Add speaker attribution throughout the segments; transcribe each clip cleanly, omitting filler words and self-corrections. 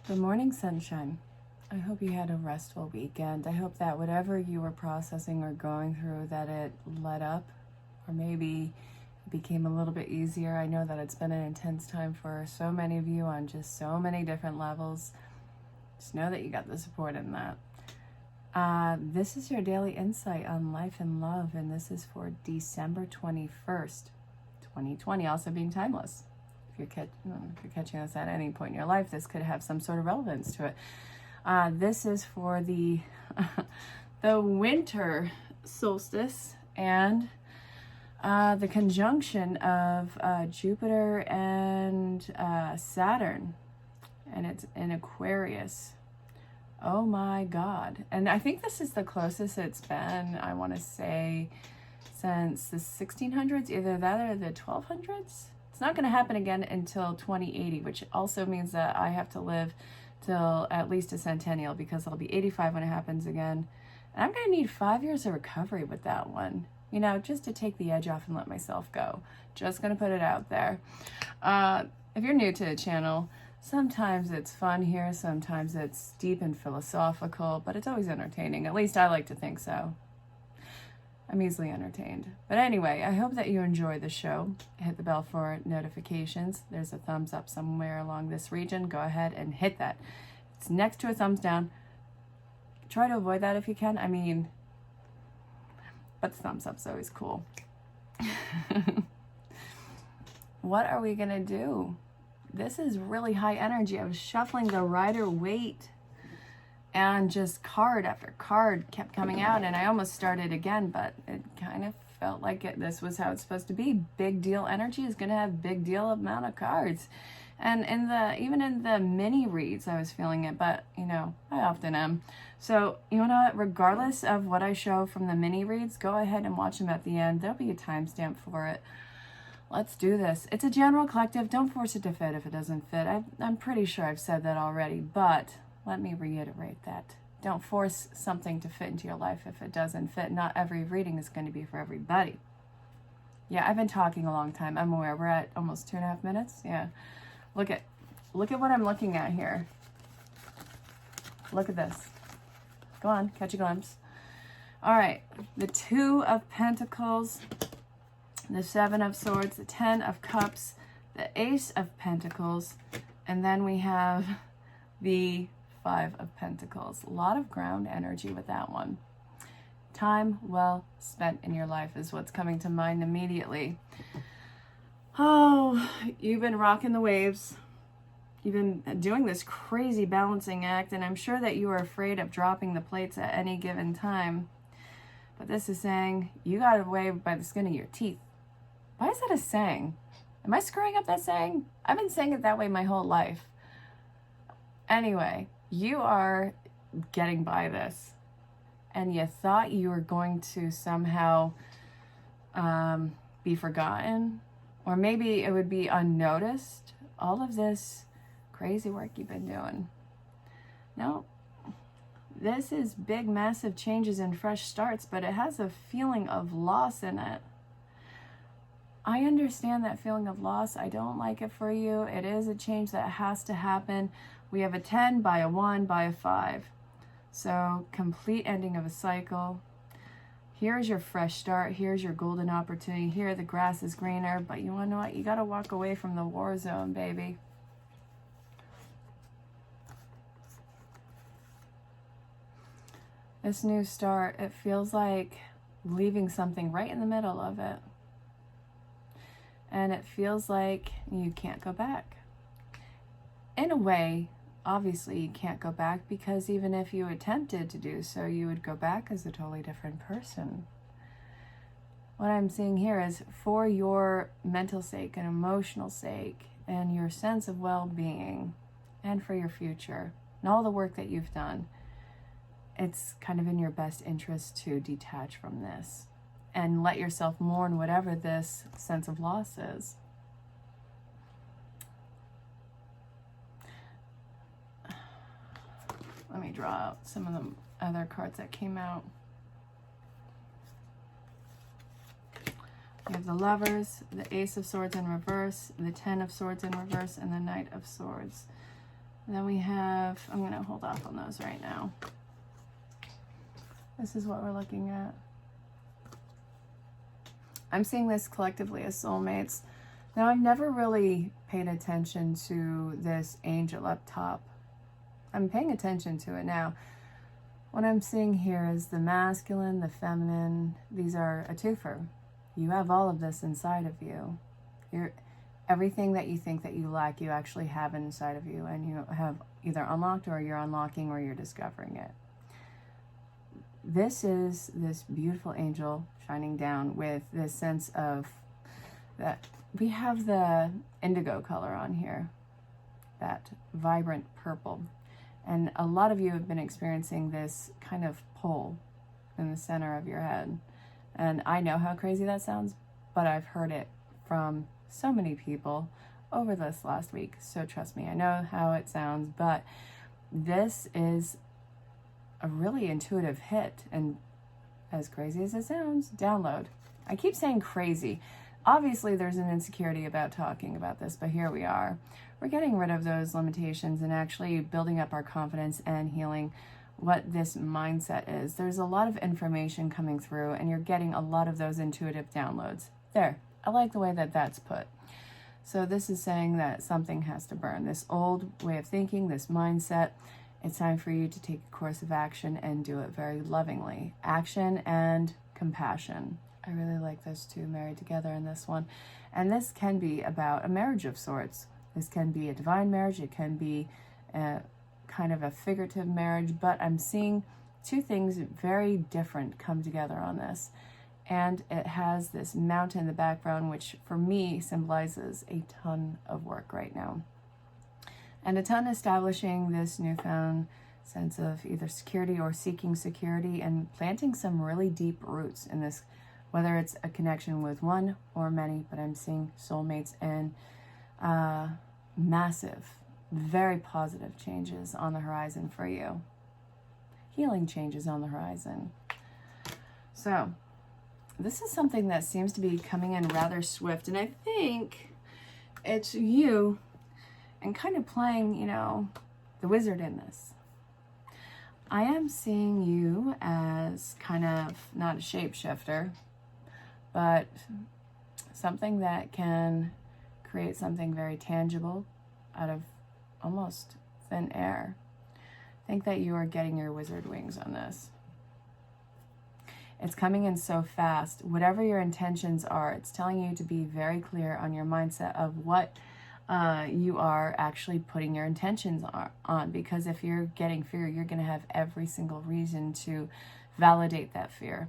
Speaker 1: Good morning, sunshine. I hope you had a restful weekend. I hope that whatever you were processing or going through, that it let up, or maybe it became a little bit easier. I know that it's been an intense time for so many of you on just so many different levels. Just know that you got the support in that. This is your daily insight on life and love, and this is for December 21st, 2020, also being timeless. If you're catching us at any point in your life, this could have some sort of relevance to it. This is for the the winter solstice and the conjunction of Jupiter and Saturn, and it's in Aquarius. Oh my God. And I think this is the closest it's been, I want to say, since the 1600s, either that or the 1200s. It's not going to happen again until 2080, which also means that I have to live till at least a centennial, because I'll be 85 when it happens again. And I'm going to need 5 years of recovery with that one, you know, just to take the edge off and let myself go. Just going to put it out there. If you're new to the channel, sometimes it's fun here, sometimes it's deep and philosophical, but it's always entertaining. At least I like to think so. I'm easily entertained. But anyway, I hope that you enjoy the show. Hit the bell for notifications. There's a thumbs up somewhere along this region. Go ahead and hit that. It's next to a thumbs down. Try to avoid that if you can. I mean, but the thumbs up's always cool. What are we gonna do? This is really high energy. I was shuffling the Rider-Waite, and just card after card kept coming out, and I almost started again, but it kind of felt like this was how it's supposed to be. Big deal energy is going to have big deal amount of cards. And even in the mini reads, I was feeling it, but you know, I often am. So you know what, regardless of what I show from the mini reads, go ahead and watch them at the end. There'll be a timestamp for it. Let's do this. It's a general collective. Don't force it to fit if it doesn't fit. I'm pretty sure I've said that already, but let me reiterate that. Don't force something to fit into your life if it doesn't fit. Not every reading is going to be for everybody. Yeah, I've been talking a long time. I'm aware. We're at almost 2.5 minutes. Yeah. Look at what I'm looking at here. Look at this. Go on, catch a glimpse. All right. The 2 of Pentacles, the 7 of Swords, the 10 of Cups, the Ace of Pentacles, and then we have the 5 of Pentacles. A lot of ground energy with that one. Time well spent in your life is what's coming to mind immediately. Oh, you've been rocking the waves. You've been doing this crazy balancing act, and I'm sure that you are afraid of dropping the plates at any given time. But this is saying you got away by the skin of your teeth. Why is that a saying? Am I screwing up that saying? I've been saying it that way my whole life. Anyway, you are getting by this, and you thought you were going to somehow be forgotten, or maybe it would be unnoticed. All of this crazy work you've been doing. No, this is big, massive changes and fresh starts, but it has a feeling of loss in it. I understand that feeling of loss. I don't like it for you. It is a change that has to happen. We have a 10 by a 1 by a 5. So complete ending of a cycle. Here's your fresh start. Here's your golden opportunity. Here the grass is greener, but you want to know what? You got to walk away from the war zone, baby. This new start, it feels like leaving something right in the middle of it. And it feels like you can't go back. In a way, obviously you can't go back, because even if you attempted to do so, you would go back as a totally different person. What I'm seeing here is, for your mental sake and emotional sake and your sense of well-being, and for your future and all the work that you've done, it's kind of in your best interest to detach from this and let yourself mourn whatever this sense of loss is. Let me draw out some of the other cards that came out. We have the Lovers, the Ace of Swords in reverse, the 10 of Swords in reverse, and the Knight of Swords. And then we have, I'm going to hold off on those right now. This is what we're looking at. I'm seeing this collectively as soulmates. Now, I've never really paid attention to this angel up top. I'm paying attention to it now. What I'm seeing here is the masculine, the feminine. These are a twofer. You have all of this inside of you. Everything that you think that you lack, you actually have inside of you, and you have either unlocked, or you're unlocking, or you're discovering it. This is this beautiful angel shining down with this sense of that we have the indigo color on here, that vibrant purple. And a lot of you have been experiencing this kind of pull in the center of your head. And I know how crazy that sounds, but I've heard it from so many people over this last week. So trust me, I know how it sounds, but this is a really intuitive hit. And as crazy as it sounds, download. I keep saying crazy. Obviously, there's an insecurity about talking about this, but here we are. We're getting rid of those limitations and actually building up our confidence and healing what this mindset is. There's a lot of information coming through, and you're getting a lot of those intuitive downloads. There, I like the way that that's put. So this is saying that something has to burn. This old way of thinking, this mindset, it's time for you to take a course of action and do it very lovingly. Action and compassion. I really like those two married together in this one. And this can be about a marriage of sorts. This can be a divine marriage. It can be a kind of a figurative marriage. But I'm seeing two things very different come together on this. And it has this mountain in the background, which for me symbolizes a ton of work right now. And a ton establishing this newfound sense of either security or seeking security and planting some really deep roots in this, whether it's a connection with one or many, but I'm seeing soulmates and massive, very positive changes on the horizon for you. Healing changes on the horizon. So this is something that seems to be coming in rather swift, and I think it's you and kind of playing, you know, the wizard in this. I am seeing you as kind of not a shapeshifter, but something that can create something very tangible out of almost thin air. I think that you are getting your wizard wings on this. It's coming in so fast. Whatever your intentions are, it's telling you to be very clear on your mindset of what you are actually putting your intentions on. Because if you're getting fear, you're going to have every single reason to validate that fear.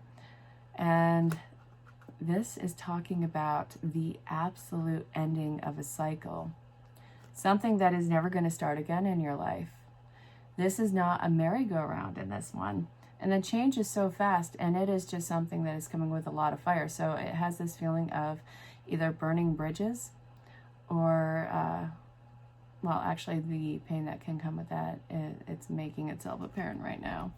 Speaker 1: And this is talking about the absolute ending of a cycle. Something that is never going to start again in your life. This is not a merry-go-round in this one. And the change is so fast, and it is just something that is coming with a lot of fire. So it has this feeling of either burning bridges or, well, actually the pain that can come with that, it's making itself apparent right now.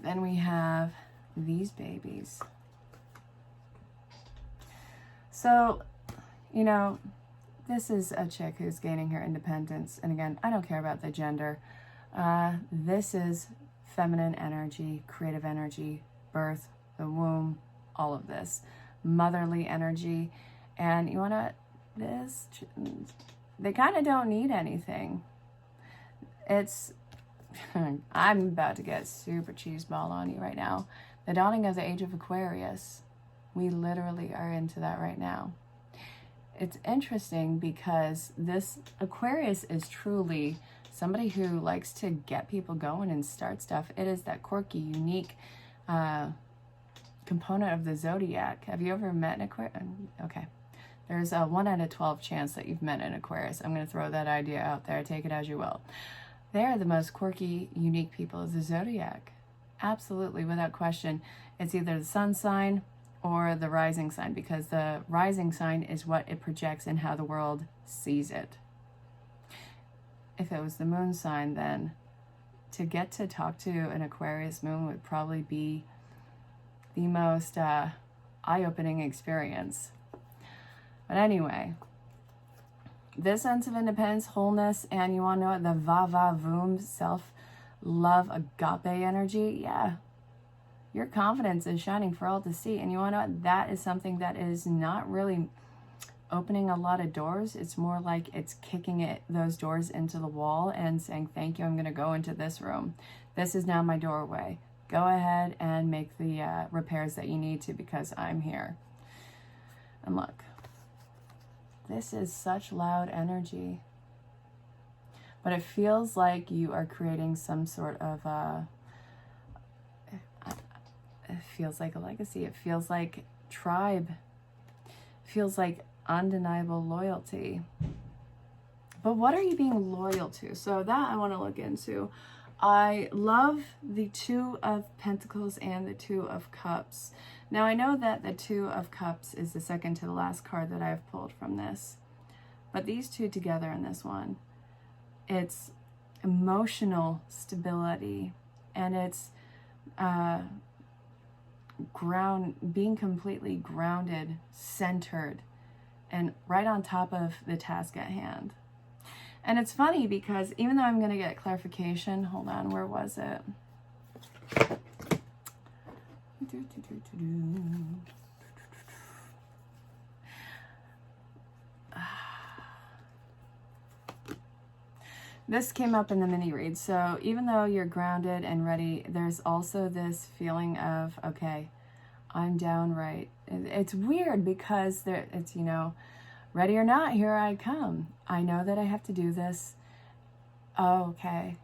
Speaker 1: Then we have these babies. So, you know, this is a chick who's gaining her independence. And again, I don't care about the gender. This is feminine energy, creative energy, birth, the womb, all of this. Motherly energy. And you want to, they kind of don't need anything. It's, I'm about to get super cheeseball on you right now. The dawning of the age of Aquarius. We literally are into that right now. It's interesting because this Aquarius is truly somebody who likes to get people going and start stuff. It is that quirky, unique component of the zodiac. Have you ever met an Aquarius? Okay. There's a 1 out of 12 chance that you've met an Aquarius. I'm going to throw that idea out there. Take it as you will. They are the most quirky, unique people of the zodiac. Absolutely, without question. It's either the sun sign or the rising sign, because the rising sign is what it projects and how the world sees it. If it was the moon sign, then to get to talk to an Aquarius moon would probably be the most eye-opening experience. But anyway, This sense of independence, wholeness, and you want to know what, the va-va-voom, self-love, agape energy, yeah. Your confidence is shining for all to see. And you want to know what, that is something that is not really opening a lot of doors. It's more like it's kicking those doors into the wall and saying, thank you, I'm going to go into this room. This is now my doorway. Go ahead and make the repairs that you need to, because I'm here. And look, this is such loud energy. But it feels like you are creating some sort of, it feels like a legacy. It feels like tribe. It feels like undeniable loyalty. But what are you being loyal to? So that I want to look into. I love the Two of Pentacles and the Two of Cups. Now I know that the Two of Cups is the second to the last card that I've pulled from this. But these two together in this one, it's emotional stability, and it's being completely grounded, centered, and right on top of the task at hand. And it's funny because even though I'm going to get clarification, hold on, where was it? This came up in the mini read. So even though you're grounded and ready, there's also this feeling of, okay, I'm downright. It's weird because it's, you know, ready or not, here I come. I know that I have to do this. Oh, okay.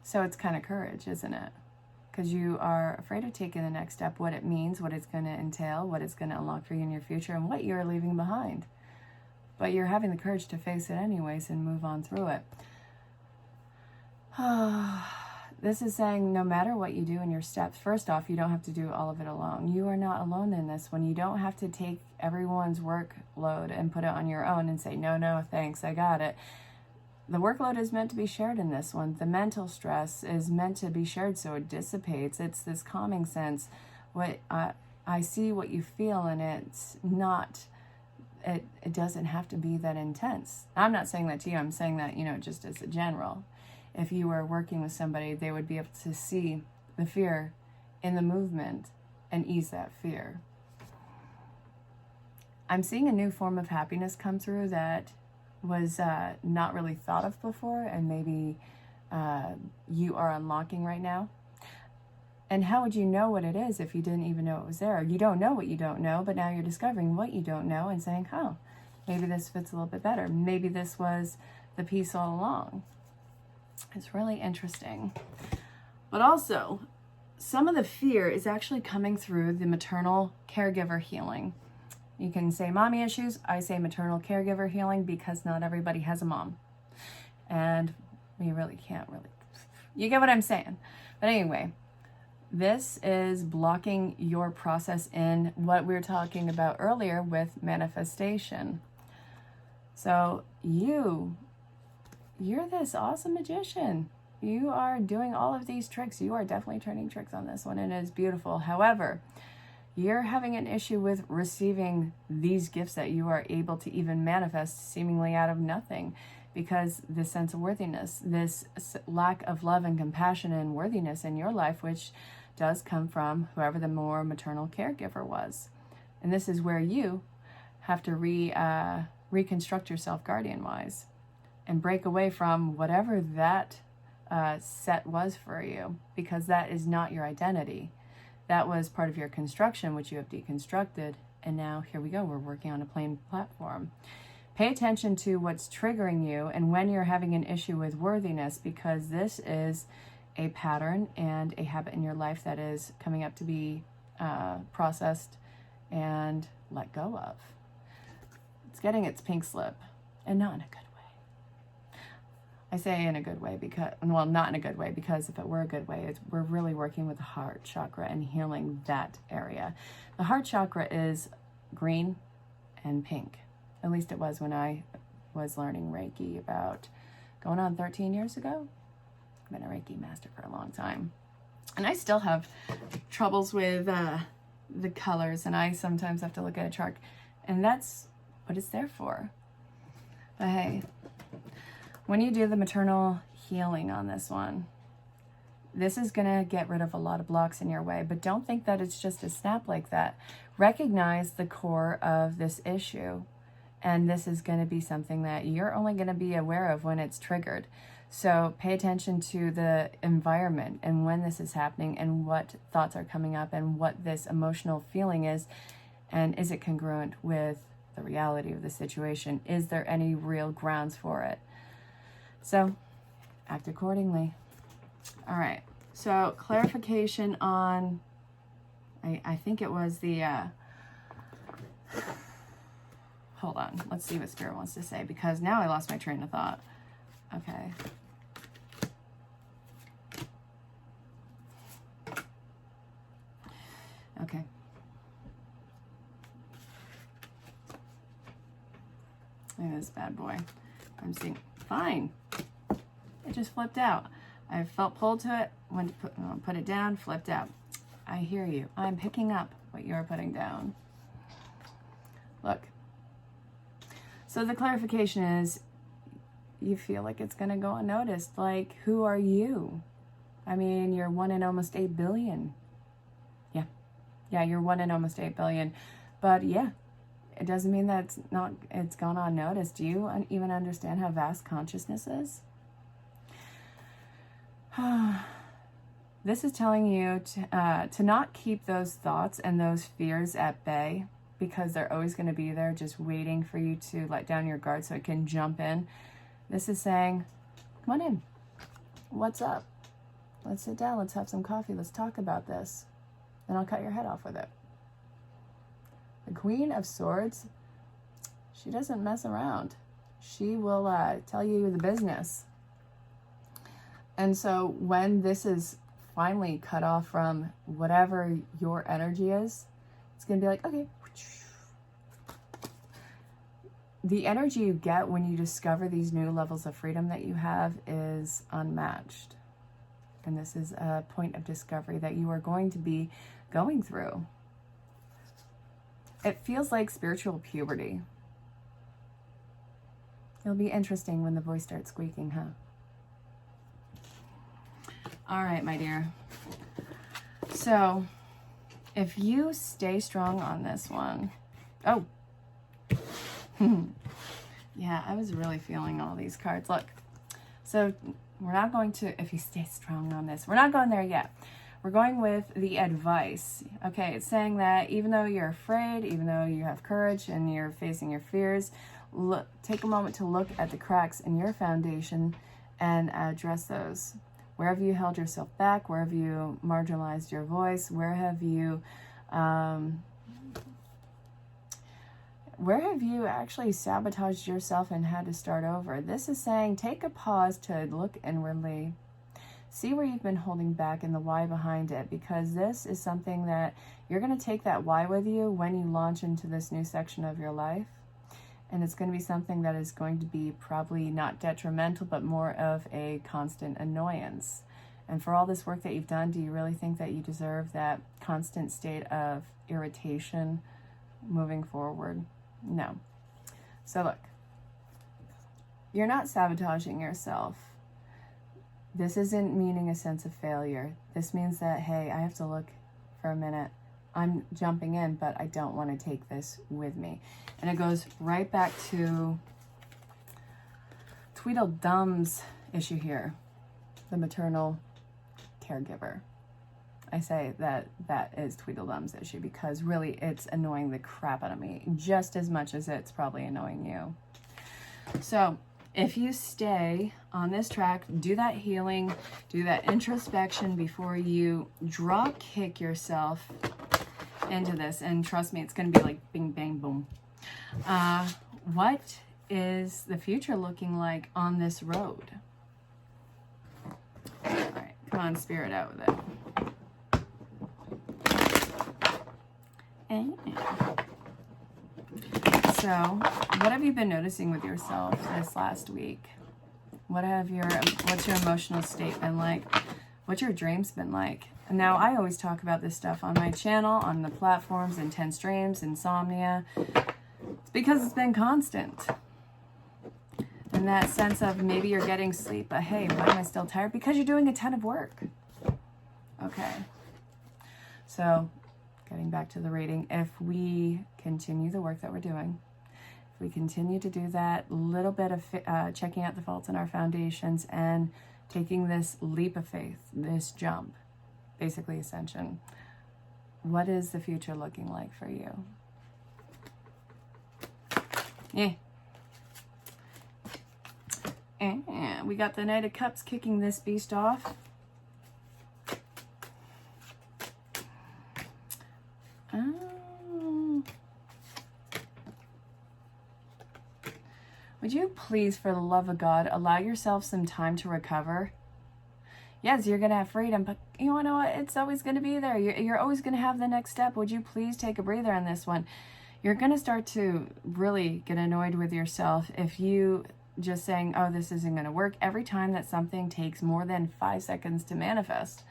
Speaker 1: So it's kind of courage, isn't it? Because you are afraid of taking the next step, what it means, what it's going to entail, what it's going to unlock for you in your future, and what you're leaving behind. But you're having the courage to face it anyways and move on through it. This is saying no matter what you do in your steps, first off, you don't have to do all of it alone. You are not alone in this one. You don't have to take everyone's workload and put it on your own and say, no, thanks, I got it. The workload is meant to be shared in this one. The mental stress is meant to be shared so it dissipates. It's this calming sense. What I see what you feel, and it's not, it doesn't have to be that intense. I'm not saying that to you. I'm saying that, you know, just as a general. If you were working with somebody, they would be able to see the fear in the movement and ease that fear. I'm seeing a new form of happiness come through that was not really thought of before, and maybe you are unlocking right now. And how would you know what it is if you didn't even know it was there? You don't know what you don't know, but now you're discovering what you don't know and saying, oh, maybe this fits a little bit better. Maybe this was the piece all along. It's really interesting. But also, some of the fear is actually coming through the maternal caregiver healing. You can say mommy issues. I say maternal caregiver healing because not everybody has a mom. And we really can't really... You get what I'm saying. But anyway, this is blocking your process in what we were talking about earlier with manifestation. So you're this awesome magician. You are doing all of these tricks. You are definitely turning tricks on this one, and it is beautiful. However, you're having an issue with receiving these gifts that you are able to even manifest seemingly out of nothing, because this sense of worthiness, this lack of love and compassion and worthiness in your life, which does come from whoever the more maternal caregiver was. And this is where you have to reconstruct yourself guardian-wise and break away from whatever that set was for you, because that is not your identity. That was part of your construction, which you have deconstructed, and now here we go, we're working on a plain platform. Pay attention to what's triggering you and when you're having an issue with worthiness, because this is a pattern and a habit in your life that is coming up to be processed and let go of. It's getting its pink slip, and not in a good way. I say in a good way because, well, not in a good way, because if it were a good way, we're really working with the heart chakra and healing that area. The heart chakra is green and pink. At least it was when I was learning Reiki about going on 13 years ago. I've been a Reiki master for a long time. And I still have troubles with the colors, and I sometimes have to look at a chart, and that's what it's there for. But hey, when you do the maternal healing on this one, this is going to get rid of a lot of blocks in your way, but don't think that it's just a snap like that. Recognize the core of this issue, and this is going to be something that you're only going to be aware of when it's triggered. So pay attention to the environment and when this is happening and what thoughts are coming up and what this emotional feeling is, and is it congruent with the reality of the situation? Is there any real grounds for it? So act accordingly. All right, so clarification on, I think it was the, hold on, let's see what Spirit wants to say, because now I lost my train of thought. Okay. Okay. Look at this bad boy. I'm seeing, fine. It just flipped out. I felt pulled to it, went to put it down, flipped out. I hear you. I'm picking up what you're putting down. Look. So the clarification is, you feel like it's going to go unnoticed. Like, who are you? I mean, you're 1 in almost 8 billion. Yeah, you're 1 in almost 8 billion. But yeah, it doesn't mean that it's gone unnoticed. Do you even understand how vast consciousness is? This is telling you to not keep those thoughts and those fears at bay, because they're always going to be there just waiting for you to let down your guard so it can jump in. This is saying, come on in. What's up? Let's sit down. Let's have some coffee. Let's talk about this. And I'll cut your head off with it. The Queen of Swords, she doesn't mess around. She will tell you the business. And so when this is finally cut off from whatever your energy is, it's going to be like, okay. The energy you get when you discover these new levels of freedom that you have is unmatched. And this is a point of discovery that you are going to be going through. It feels like spiritual puberty. It'll be interesting when the voice starts squeaking, huh? All right, my dear. So, if you stay strong on this one... Oh! Yeah, I was really feeling all these cards. Look, so we're not going to... If you stay strong on this, we're not going there yet. We're going with the advice. Okay, it's saying that even though you're afraid, even though you have courage and you're facing your fears, take a moment to look at the cracks in your foundation and address those. Where have you held yourself back? Where have you marginalized your voice? Where have you actually sabotaged yourself and had to start over? This is saying take a pause to look inwardly. See where you've been holding back and the why behind it, because this is something that you're going to take that why with you when you launch into this new section of your life. And it's going to be something that is going to be probably not detrimental, but more of a constant annoyance. And for all this work that you've done, do you really think that you deserve that constant state of irritation moving forward? No. So look, you're not sabotaging yourself. This isn't meaning a sense of failure. This means that, hey, I have to look for a minute. I'm jumping in, but I don't want to take this with me. And it goes right back to Tweedledum's issue here, the maternal caregiver. I say that is Tweedledum's issue because really it's annoying the crap out of me just as much as it's probably annoying you. So if you stay on this track, do that healing, do that introspection before you drop kick yourself into this, and trust me, it's going to be like bing, bang, boom. What is the future looking like on this road? All right, come on, Spirit, out with it. And so, what have you been noticing with yourself this last week? What's your emotional state been like? What's your dreams been like? And now, I always talk about this stuff on my channel, on the platforms, intense dreams, insomnia. It's because it's been constant. in that sense of maybe you're getting sleep, but hey, why am I still tired? Because you're doing a ton of work. Okay. So getting back to the reading, if we continue the work that we're doing, if we continue to do that little bit of checking out the faults in our foundations and taking this leap of faith, this jump, basically ascension, what is the future looking like for you? Yeah. And we got the Knight of Cups kicking this beast off. Would you please, for the love of God, allow yourself some time to recover? Yes, you're going to have freedom, but you know what? It's always going to be there. You're always going to have the next step. Would you please take a breather on this one? You're going to start to really get annoyed with yourself if you just saying, oh, this isn't going to work every time that something takes more than 5 seconds to manifest.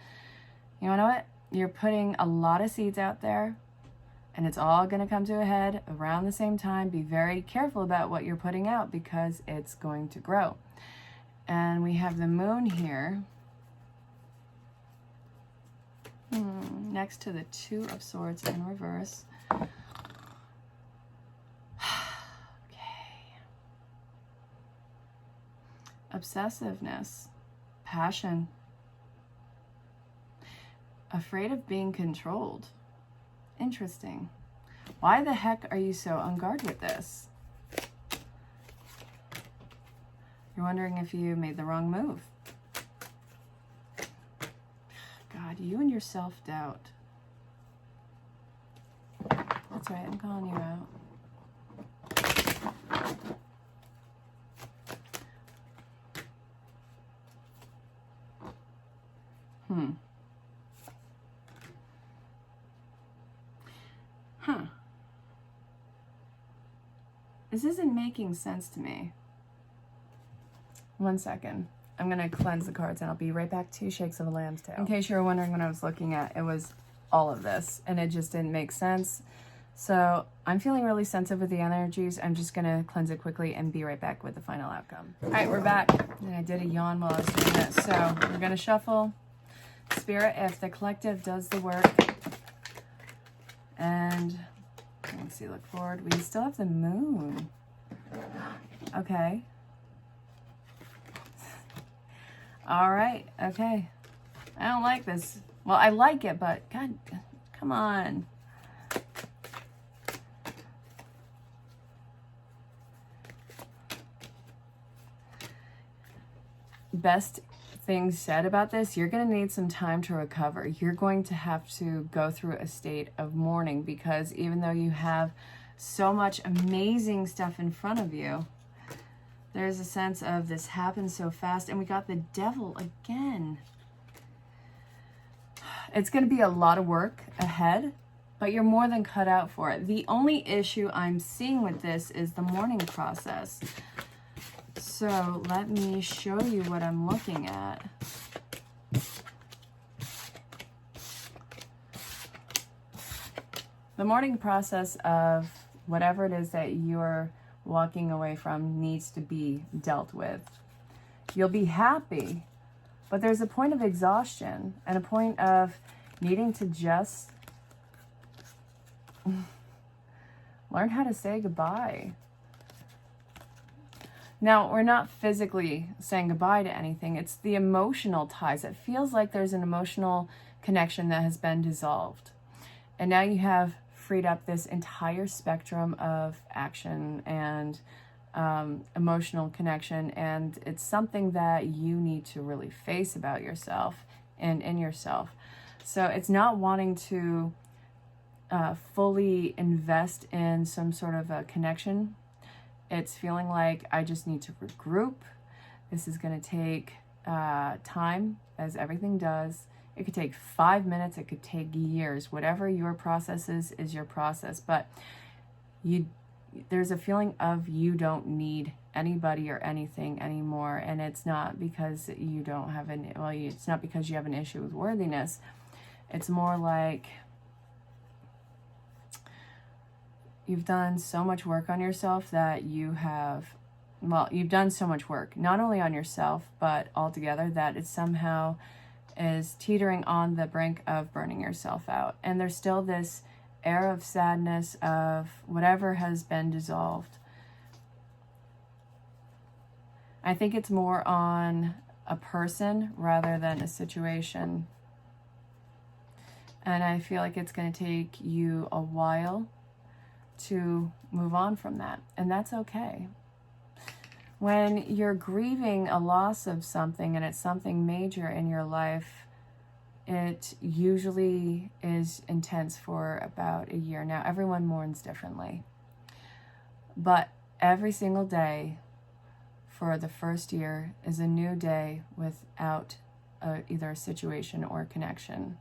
Speaker 1: You know what? You're putting a lot of seeds out there, and it's all going to come to a head around the same time. Be very careful about what you're putting out because it's going to grow. And we have the moon here. Next to the Two of Swords in reverse. Okay. Obsessiveness, passion, afraid of being controlled. Interesting. Why the heck are you so on guard with this? You're wondering if you made the wrong move. God, you and your self-doubt. That's right, I'm calling you out. This isn't making sense to me. 1 second. I'm going to cleanse the cards and I'll be right back to Shakes of a Lamb's Tail. In case you were wondering what I was looking at, it was all of this and it just didn't make sense. So I'm feeling really sensitive with the energies. I'm just going to cleanse it quickly and be right back with the final outcome. All right, we're back. And I did a yawn while I was doing this. So we're going to shuffle. Spirit, if the collective does the work. And let's see, look forward. We still have the moon. Okay. All right. Okay. I don't like this. Well, I like it, but God, come on. Best things said about this, you're going to need some time to recover. You're going to have to go through a state of mourning because even though you have so much amazing stuff in front of you, there's a sense of this happened so fast. And we got the Devil again. It's going to be a lot of work ahead, but you're more than cut out for it. The only issue I'm seeing with this is the mourning process. So let me show you what I'm looking at. The mourning process of whatever it is that you're walking away from needs to be dealt with. You'll be happy, but there's a point of exhaustion and a point of needing to just learn how to say goodbye. Now, we're not physically saying goodbye to anything. It's the emotional ties. It feels like there's an emotional connection that has been dissolved. And now you have freed up this entire spectrum of action and emotional connection. And it's something that you need to really face about yourself and in yourself. So it's not wanting to fully invest in some sort of a connection. It's feeling like I just need to regroup. This is going to take time, as everything does. It could take 5 minutes. It could take years. Whatever your process is your process. But there's a feeling of you don't need anybody or anything anymore. And it's not because you don't have it's not because you have an issue with worthiness. It's more like you've done so much work on yourself that you have well, you've done so much work, not only on yourself, but altogether, that it somehow is teetering on the brink of burning yourself out. And there's still this air of sadness of whatever has been dissolved. I think it's more on a person rather than a situation. And I feel like it's going to take you a while to move on from that. And that's okay. When you're grieving a loss of something and it's something major in your life, it usually is intense for about a year. Now, everyone mourns differently. But every single day for the first year is a new day without either a situation or connection.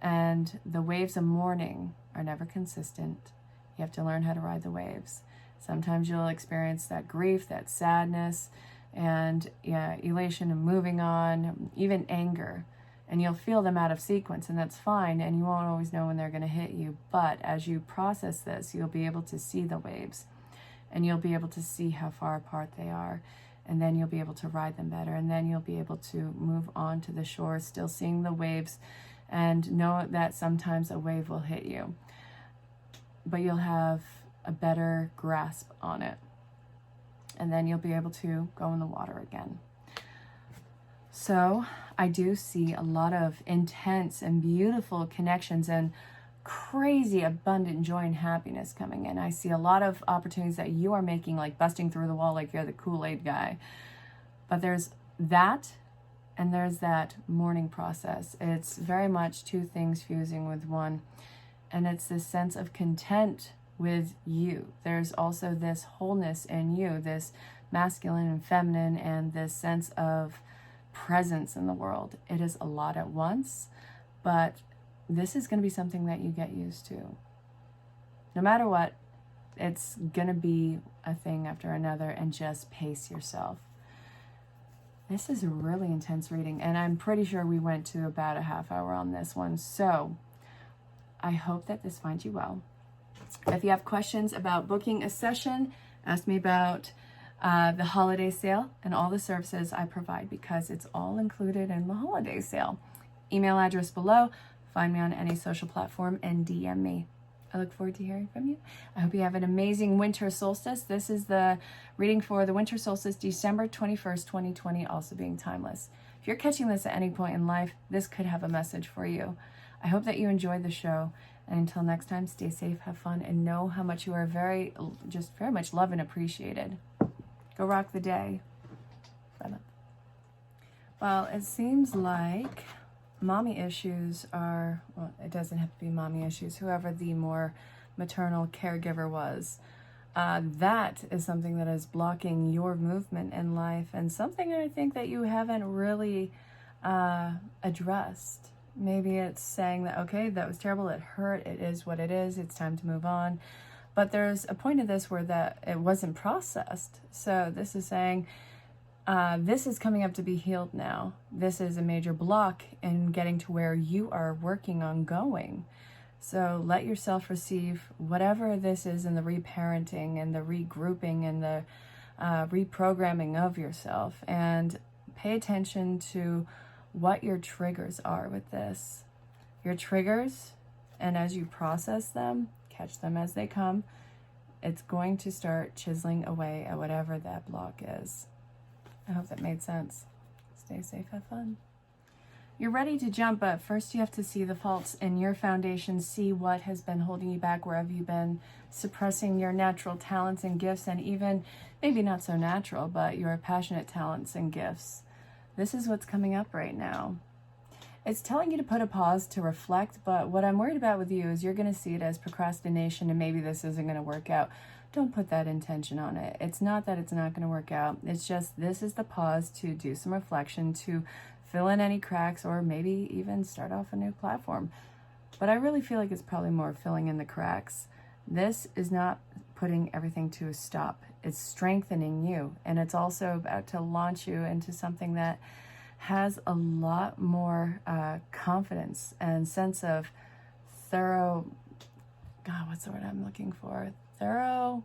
Speaker 1: And the waves of mourning are never consistent. You have to learn how to ride the waves. Sometimes you'll experience that grief, that sadness, and elation and moving on, even anger. And you'll feel them out of sequence, and that's fine, and you won't always know when they're going to hit you. But as you process this, you'll be able to see the waves, and you'll be able to see how far apart they are, and then you'll be able to ride them better, and then you'll be able to move on to the shore, still seeing the waves, and know that sometimes a wave will hit you. But you'll have a better grasp on it, and then you'll be able to go in the water again. So I do see a lot of intense and beautiful connections and crazy abundant joy and happiness coming in. I see a lot of opportunities that you are making, like busting through the wall like you're the Kool-Aid guy. But there's that, and there's that mourning process. It's very much two things fusing with one. And it's this sense of content with you. There's also this wholeness in you, this masculine and feminine, and this sense of presence in the world. It is a lot at once, but this is going to be something that you get used to. No matter what, it's going to be a thing after another, and just pace yourself. This is a really intense reading, and I'm pretty sure we went to about a half hour on this one. So I hope that this finds you well. If you have questions about booking a session, ask me about the holiday sale and all the services I provide, because it's all included in the holiday sale. Email address below. Find me on any social platform and DM me. I look forward to hearing from you. I hope you have an amazing winter solstice. This is the reading for the winter solstice, December 21st, 2020, also being timeless. If you're catching this at any point in life, this could have a message for you. I hope that you enjoyed the show. And until next time, stay safe, have fun, and know how much you are very much loved and appreciated. Go rock the day. Bye-bye. Well, it seems like mommy issues are, well, it doesn't have to be mommy issues, whoever the more maternal caregiver was. That is something that is blocking your movement in life, and something I think that you haven't really addressed. Maybe it's saying that, okay, that was terrible, it hurt, it is what it is, it's time to move on. But there's a point of this where that it wasn't processed. So this is saying, this is coming up to be healed now. This is a major block in getting to where you are working on going. So let yourself receive whatever this is in the reparenting and the regrouping and the reprogramming of yourself. And pay attention to what your triggers are with this. Your triggers, and as you process them, catch them as they come, it's going to start chiseling away at whatever that block is. I hope that made sense. Stay safe, have fun. You're ready to jump, but first you have to see the faults in your foundation, see what has been holding you back, where have you been suppressing your natural talents and gifts, and even maybe not so natural, but your passionate talents and gifts. This is what's coming up right now. It's telling you to put a pause to reflect, but what I'm worried about with you is you're going to see it as procrastination, and maybe this isn't going to work out. Don't put that intention on it. It's not that it's not going to work out. It's just this is the pause to do some reflection, to fill in any cracks, or maybe even start off a new platform. But I really feel like it's probably more filling in the cracks. This is not putting everything to a stop. It's strengthening you, and it's also about to launch you into something that has a lot more confidence and sense of thorough, God, what's the word I'm looking for? Thorough,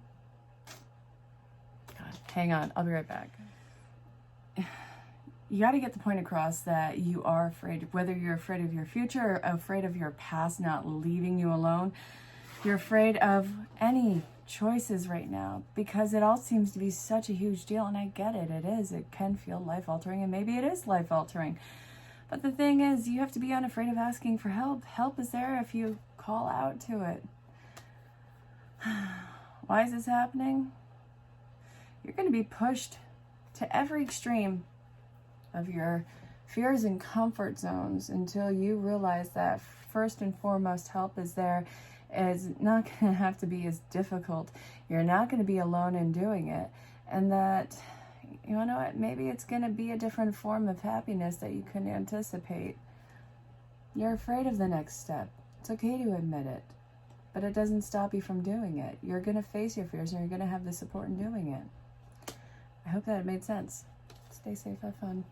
Speaker 1: God, Hang on, I'll be right back. You got to get the point across that you are afraid, whether you're afraid of your future or afraid of your past not leaving you alone. You're afraid of any choices right now because it all seems to be such a huge deal. And I get it. It is. It can feel life-altering, and maybe it is life-altering. But the thing is, you have to be unafraid of asking for help. Help is there if you call out to it. Why is this happening? You're going to be pushed to every extreme of your fears and comfort zones until you realize that first and foremost help is there. It's not going to have to be as difficult. You're not going to be alone in doing it. And that, you know what, maybe it's going to be a different form of happiness that you couldn't anticipate. You're afraid of the next step. It's okay to admit it. But it doesn't stop you from doing it. You're going to face your fears and you're going to have the support in doing it. I hope that it made sense. Stay safe, have fun.